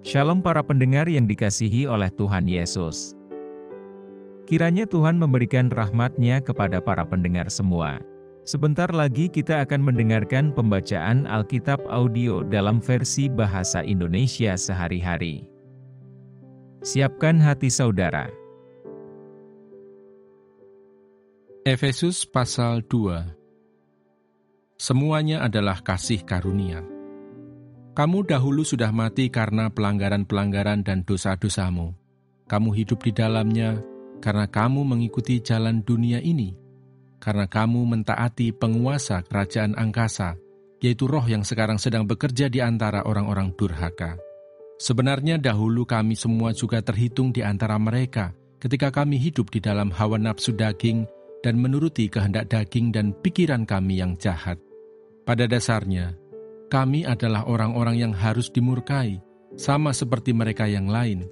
Shalom para pendengar yang dikasihi oleh Tuhan Yesus. Kiranya Tuhan memberikan rahmat-Nya kepada para pendengar semua. Sebentar lagi kita akan mendengarkan pembacaan Alkitab audio dalam versi bahasa Indonesia sehari-hari. Siapkan hati saudara. Efesus pasal 2. Semuanya adalah kasih karunia. Kamu dahulu sudah mati karena pelanggaran-pelanggaran dan dosa-dosamu. Kamu hidup di dalamnya karena kamu mengikuti jalan dunia ini, karena kamu mentaati penguasa kerajaan angkasa, yaitu roh yang sekarang sedang bekerja di antara orang-orang durhaka. Sebenarnya dahulu kami semua juga terhitung di antara mereka ketika kami hidup di dalam hawa nafsu daging dan menuruti kehendak daging dan pikiran kami yang jahat. Pada dasarnya, kami adalah orang-orang yang harus dimurkai, sama seperti mereka yang lain.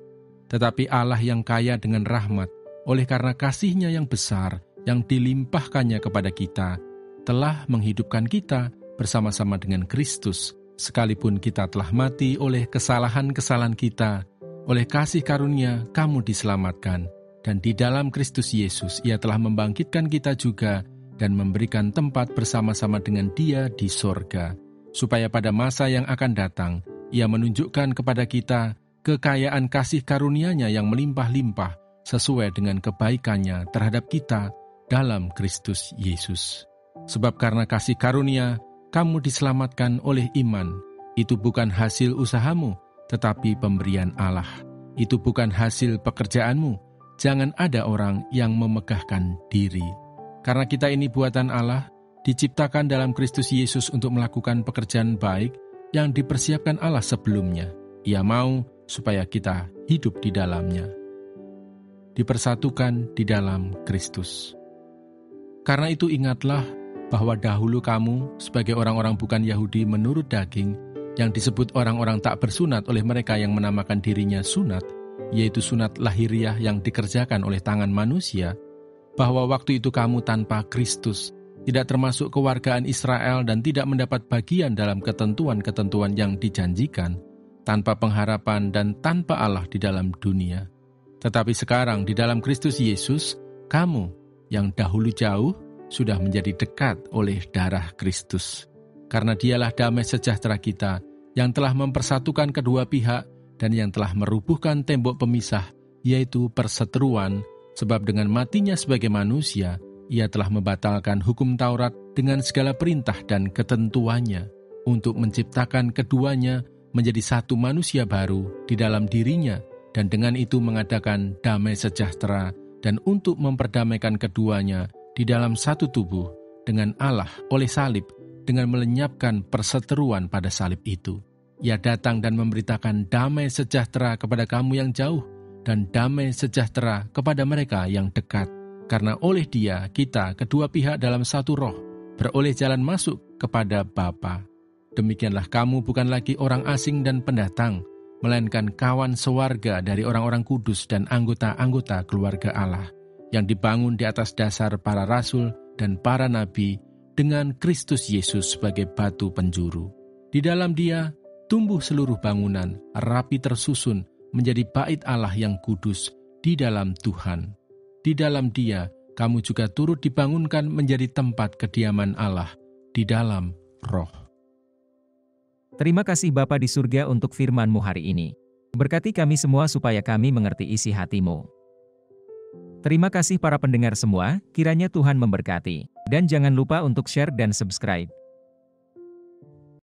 Tetapi Allah yang kaya dengan rahmat, oleh karena kasih-Nya yang besar, yang dilimpahkannya kepada kita, telah menghidupkan kita bersama-sama dengan Kristus, sekalipun kita telah mati oleh kesalahan-kesalahan kita, oleh kasih karunia kamu diselamatkan, dan di dalam Kristus Yesus Ia telah membangkitkan kita juga dan memberikan tempat bersama-sama dengan Dia di sorga, supaya pada masa yang akan datang, Ia menunjukkan kepada kita kekayaan kasih karunia-Nya yang melimpah-limpah sesuai dengan kebaikan-Nya terhadap kita dalam Kristus Yesus. Sebab karena kasih karunia, kamu diselamatkan oleh iman. Itu bukan hasil usahamu, tetapi pemberian Allah. Itu bukan hasil pekerjaanmu. Jangan ada orang yang memegahkan diri. Karena kita ini buatan Allah, diciptakan dalam Kristus Yesus untuk melakukan pekerjaan baik yang dipersiapkan Allah sebelumnya. Ia mau supaya kita hidup di dalamnya. Dipersatukan di dalam Kristus. Karena itu ingatlah bahwa dahulu kamu sebagai orang-orang bukan Yahudi menurut daging, yang disebut orang-orang tak bersunat oleh mereka yang menamakan dirinya sunat, yaitu sunat lahiriah yang dikerjakan oleh tangan manusia, bahwa waktu itu kamu tanpa Kristus, tidak termasuk kewargaan Israel dan tidak mendapat bagian dalam ketentuan-ketentuan yang dijanjikan, tanpa pengharapan dan tanpa Allah di dalam dunia. Tetapi sekarang di dalam Kristus Yesus, kamu yang dahulu jauh sudah menjadi dekat oleh darah Kristus. Karena Dialah damai sejahtera kita yang telah mempersatukan kedua pihak dan yang telah merubuhkan tembok pemisah, yaitu perseteruan, sebab dengan matinya sebagai manusia, Ia telah membatalkan hukum Taurat dengan segala perintah dan ketentuannya, untuk menciptakan keduanya menjadi satu manusia baru di dalam dirinya, dan dengan itu mengadakan damai sejahtera, dan untuk memperdamaikan keduanya di dalam satu tubuh dengan Allah oleh salib, dengan melenyapkan perseteruan pada salib itu. Ia datang dan memberitakan damai sejahtera kepada kamu yang jauh, dan damai sejahtera kepada mereka yang dekat. Karena oleh Dia, kita kedua pihak dalam satu roh, beroleh jalan masuk kepada Bapa. Demikianlah kamu bukan lagi orang asing dan pendatang, melainkan kawan sewarga dari orang-orang kudus dan anggota-anggota keluarga Allah, yang dibangun di atas dasar para rasul dan para nabi, dengan Kristus Yesus sebagai batu penjuru. Di dalam Dia, tumbuh seluruh bangunan, rapi tersusun, menjadi bait Allah yang kudus di dalam Tuhan. Di dalam Dia, kamu juga turut dibangunkan menjadi tempat kediaman Allah di dalam Roh. Terima kasih Bapa di surga untuk firman-Mu hari ini. Berkati kami semua supaya kami mengerti isi hati-Mu. Terima kasih para pendengar semua, kiranya Tuhan memberkati. Dan jangan lupa untuk share dan subscribe.